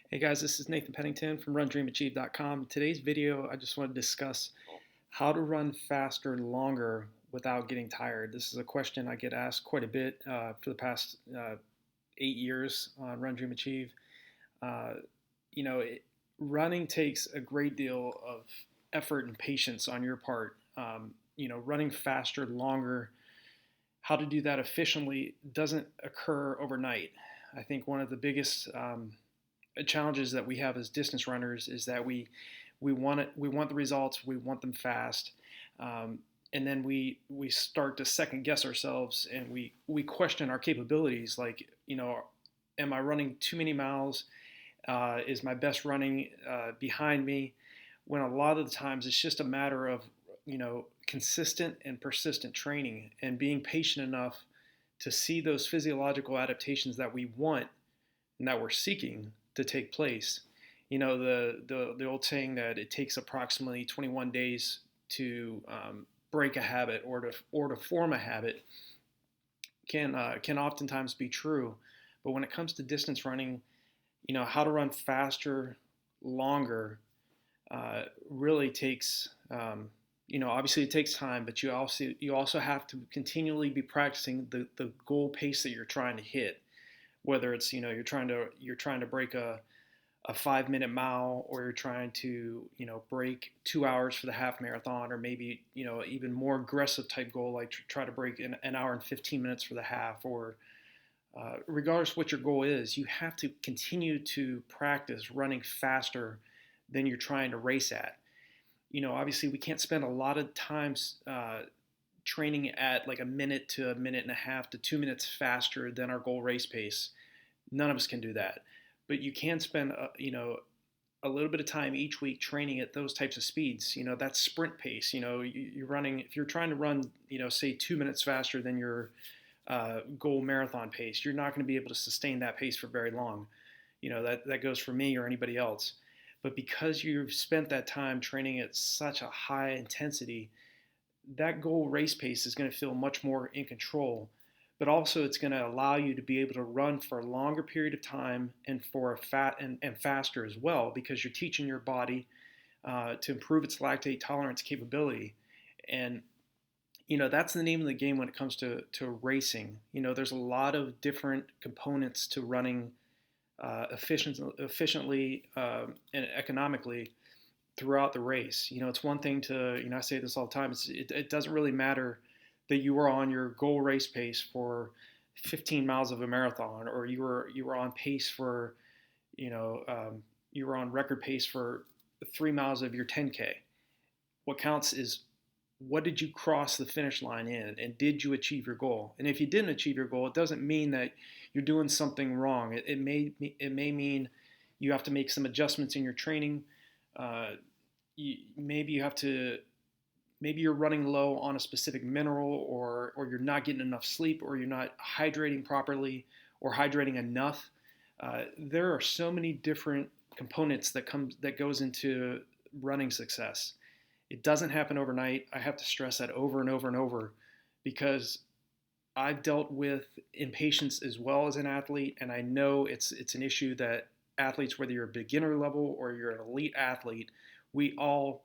Hey guys, this is Nathan Pennington from RunDreamAchieve.com. Today's video, I just want to discuss how to run faster longer without getting tired. This is a question I get asked quite a bit for the past 8 years on RunDreamAchieve. Uh, you know, it, Running takes a great deal of effort and patience on your part. Running faster longer, how to do that efficiently doesn't occur overnight. I think one of the biggest challenges that we have as distance runners is that we want the results, we want them fast, and then we start to second guess ourselves, and we question our capabilities. Like, am I running too many miles? Is my best running behind me? When a lot of the times it's just a matter of consistent and persistent training and being patient enough to see those physiological adaptations that we want and that we're seeking to take place. The old saying that it takes approximately 21 days to break a habit or to form a habit can oftentimes be true. But when it comes to distance running, how to run faster, longer, really takes obviously it takes time, but you also have to continually be practicing the goal pace that you're trying to hit. Whether it's you're trying to break a 5 minute mile, or you're trying to break 2 hours for the half marathon, or maybe even more aggressive type goal like try to break an hour and 15 minutes for the half, or regardless what your goal is, you have to continue to practice running faster than you're trying to race at. Obviously we can't spend a lot of times training at like a minute to a minute and a half to 2 minutes faster than our goal race pace. None of us can do that, but you can spend a little bit of time each week training at those types of speeds. That's sprint pace. You're running, if you're trying to run say 2 minutes faster than your goal marathon pace, you're not going to be able to sustain that pace for very long. That goes for me or anybody else. But because you've spent that time training at such a high intensity, that goal race pace is going to feel much more in control. But also it's going to allow you to be able to run for a longer period of time and for and faster as well, because you're teaching your body to improve its lactate tolerance capability. And that's the name of the game when it comes to racing. There's a lot of different components to running efficiently and economically throughout the race. It's one thing to, I say this all the time, it doesn't really matter that you were on your goal race pace for 15 miles of a marathon, or you were on pace for, you were on record pace for 3 miles of your 10K. What counts is, what did you cross the finish line in, and did you achieve your goal? And if you didn't achieve your goal, it doesn't mean that you're doing something wrong. It may mean you have to make some adjustments in your training. Maybe you have to, maybe you're running low on a specific mineral, or you're not getting enough sleep, or you're not hydrating properly, or hydrating enough. There are so many different components that goes into running success. It doesn't happen overnight. I have to stress that over and over and over, because I've dealt with impatience as well as an athlete, and I know it's an issue that athletes, whether you're a beginner level or you're an elite athlete, we all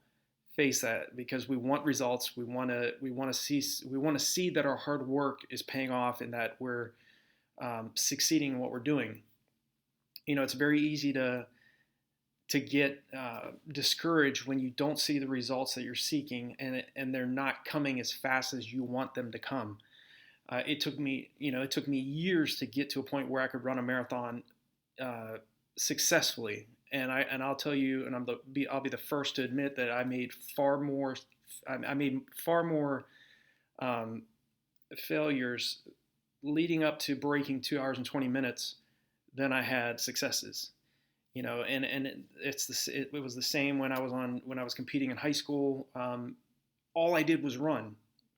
face that, because we want results. We want to see that our hard work is paying off, and that we're succeeding in what we're doing. It's very easy to get discouraged when you don't see the results that you're seeking, and they're not coming as fast as you want them to come. It took me years to get to a point where I could run a marathon successfully, and I'll tell you, and I'll be the first to admit that I made far more failures leading up to breaking 2 hours and 20 minutes than I had successes. And it was the same when I was competing in high school. All I did was run.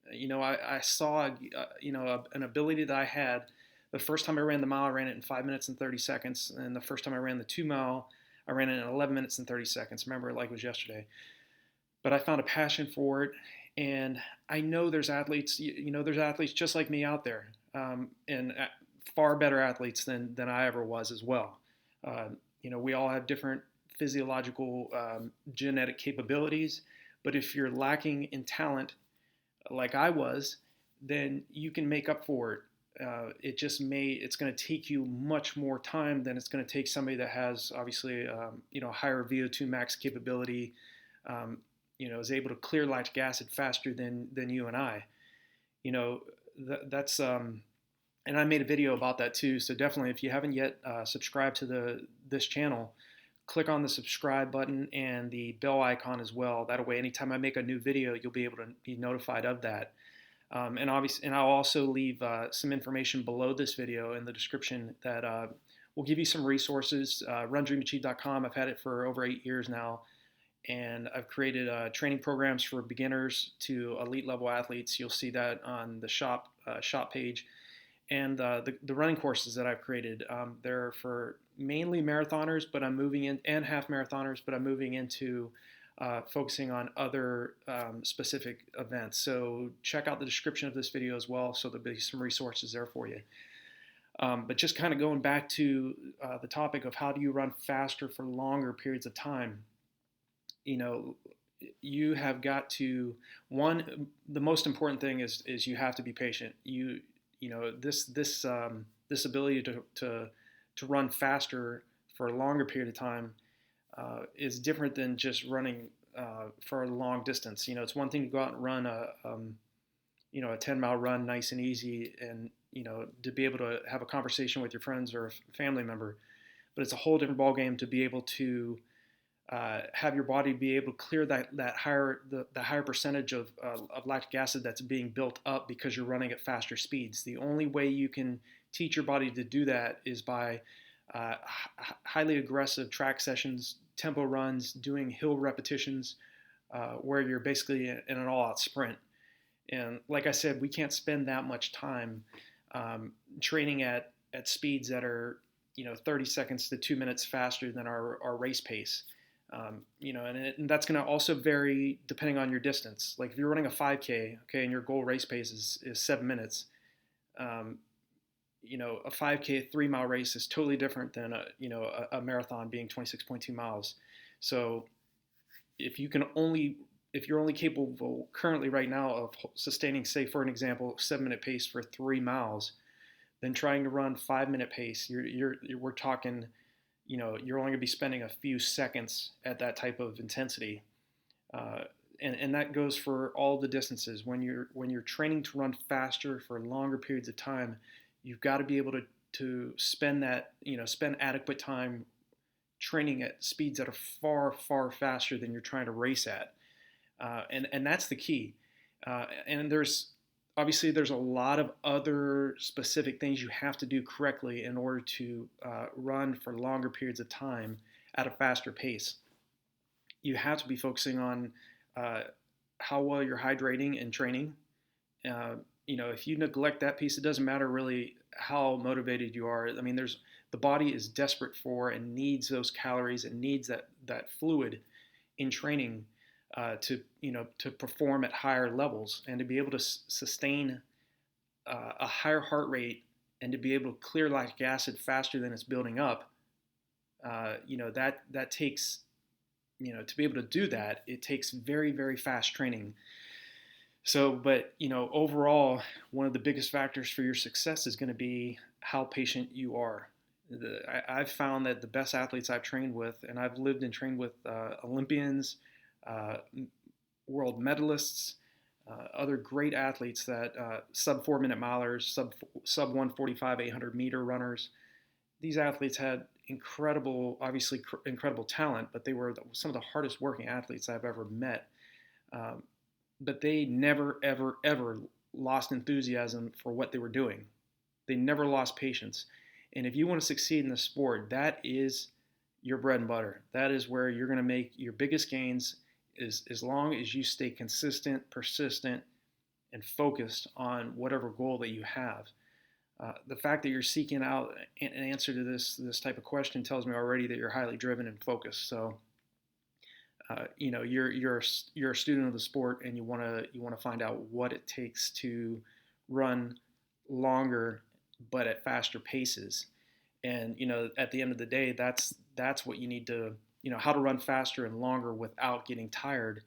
I saw an ability that I had. The first time I ran the mile, I ran it in 5 minutes and 30 seconds, and the first time I ran the 2 mile, I ran it in 11 minutes and 30 seconds. Remember it like it was yesterday. But I found a passion for it, and I know there's athletes. There's athletes just like me out there, and far better athletes than I ever was as well. We all have different physiological genetic capabilities, but if you're lacking in talent, like I was, then you can make up for it. It's going to take you much more time than it's going to take somebody that has obviously, higher VO2 max capability, is able to clear lactic acid faster than you and I. You know, that's and I made a video about that too. So definitely, if you haven't yet subscribed to this channel, click on the subscribe button and the bell icon as well. That way, anytime I make a new video, you'll be able to be notified of that. And I'll also leave some information below this video in the description that will give you some resources. RunDreamAchieve.com. I've had it for over 8 years now, and I've created training programs for beginners to elite level athletes. You'll see that on the shop page. And the running courses that I've created, they're for mainly marathoners, but I'm moving in, and half marathoners, but I'm moving into focusing on other specific events. So check out the description of this video as well, so there'll be some resources there for you. But just kind of going back to the topic of how do you run faster for longer periods of time, you have got to, the most important thing is you have to be patient. This ability to run faster for a longer period of time is different than just running for a long distance. It's one thing to go out and run a 10-mile run nice and easy, and to be able to have a conversation with your friends or a family member. But it's a whole different ballgame to be able to have your body be able to clear the higher percentage of lactic acid that's being built up because you're running at faster speeds. The only way you can teach your body to do that is by highly aggressive track sessions, tempo runs, doing hill repetitions, where you're basically in an all-out sprint. And like I said, we can't spend that much time training at speeds that are 30 seconds to 2 minutes faster than our race pace. And that's going to also vary depending on your distance. Like if you're running a 5K, okay, and your goal race pace is 7 minutes, a 5K 3-mile race is totally different than a marathon being 26.2 miles. So if you're only capable currently right now of sustaining, say for an example, 7-minute pace for 3 miles, then trying to run 5-minute pace, we're talking, you're only going to be spending a few seconds at that type of intensity. And that goes for all the distances. When you're training to run faster for longer periods of time, you've got to be able to spend adequate time training at speeds that are far, far faster than you're trying to race at. And that's the key. And there's a lot of other specific things you have to do correctly in order to run for longer periods of time at a faster pace. You have to be focusing on how well you're hydrating and training. If you neglect that piece, it doesn't matter really how motivated you are. I mean, the body is desperate for and needs those calories and needs that fluid in training to perform at higher levels and to be able to sustain a higher heart rate and to be able to clear lactic acid faster than it's building up. That takes, to be able to do that, it takes very, very fast training. So, but, overall, one of the biggest factors for your success is going to be how patient you are. I've found that the best athletes I've trained with, and I've lived and trained with Olympians, world medalists, other great athletes that sub 4-minute milers, sub 145, 800 meter runners. These athletes had incredible talent, but they were some of the hardest working athletes I've ever met. But they never, ever, ever lost enthusiasm for what they were doing. They never lost patience. And if you want to succeed in the sport, that is your bread and butter. That is where you're going to make your biggest gains, is as long as you stay consistent, persistent, and focused on whatever goal that you have. The fact that you're seeking out an answer to this type of question tells me already that you're highly driven and focused. So, you're a student of the sport, and you want to find out what it takes to run longer but at faster paces. And at the end of the day, that's what you need to, how to run faster and longer without getting tired.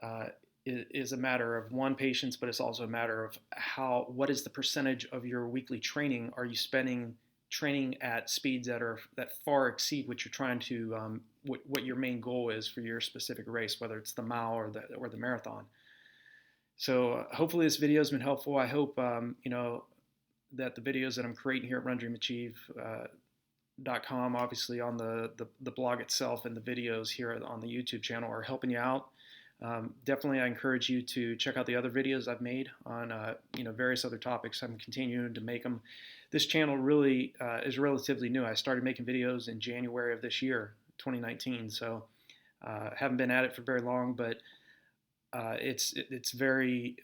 Uh, is a matter of one patience, but it's also a matter of what is the percentage of your weekly training are you spending training at speeds that far exceed what you're trying to what your main goal is for your specific race, whether it's the mile or the marathon. So hopefully this video has been helpful. I hope that the videos that I'm creating here at RunDreamAchieve.com, obviously on the blog itself, and the videos here on the YouTube channel are helping you out. Definitely, I encourage you to check out the other videos I've made on various other topics. I'm continuing to make them. This channel really is relatively new. I started making videos in January of this year, 2019. So haven't been at it for very long, but it's very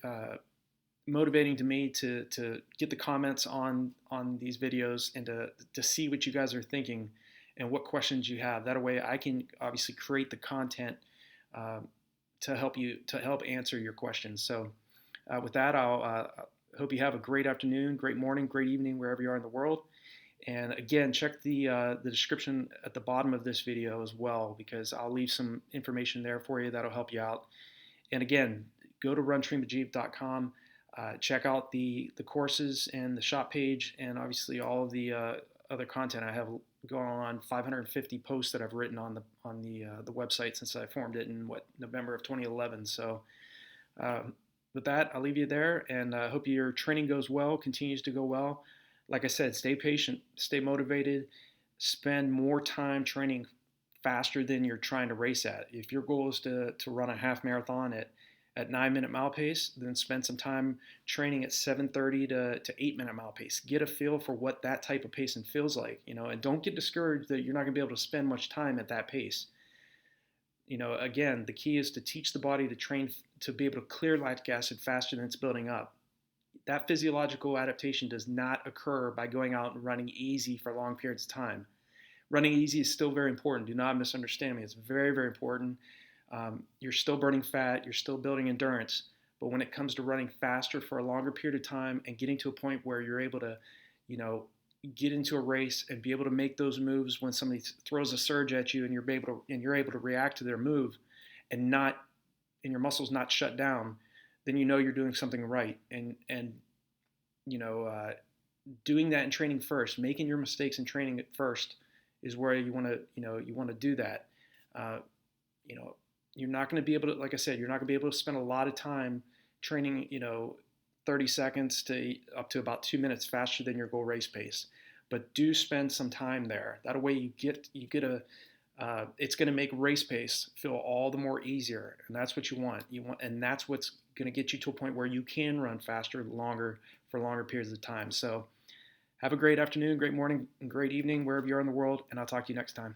motivating to me to get the comments on these videos and to see what you guys are thinking and what questions you have. That way, I can obviously create the content to help answer your questions. So with that, I'll hope you have a great afternoon, great morning, great evening, wherever you are in the world. And again, check the description at the bottom of this video as well, because I'll leave some information there for you that'll help you out. And again, go to RunDreamAchieve.com, check out the courses and the shop page, and obviously all of the other content I have going on. 550 posts that I've written on the website since I formed it in November of 2011. So with that, I'll leave you there, and I hope your training goes well, continues to go well. Like I said, stay patient, stay motivated, spend more time training faster than you're trying to race at. If your goal is to run a half marathon at 9-minute mile pace, then spend some time training at 7:30 to 8-minute mile pace. Get a feel for what that type of pacing feels like, and don't get discouraged that you're not going to be able to spend much time at that pace. Again, the key is to teach the body to train to be able to clear lactic acid faster than it's building up. That physiological adaptation does not occur by going out and running easy for long periods of time. Running easy is still very important. Do not misunderstand me. It's very, very important. You're still burning fat. You're still building endurance. But when it comes to running faster for a longer period of time and getting to a point where you're able to, get into a race and be able to make those moves when somebody throws a surge at you and you're able to react to their move and your muscles not shut down, then you're doing something right. And doing that in training first, making your mistakes in training at first, is where you want to do that. You're not going to be able to, like I said, you're not going to be able to spend a lot of time training, 30 seconds to up to about 2 minutes faster than your goal race pace. But do spend some time there. That way you get it's going to make race pace feel all the more easier, and that's what you want. And that's what's going to get you to a point where you can run faster, for longer periods of time. So have a great afternoon, great morning, and great evening, wherever you are in the world, and I'll talk to you next time.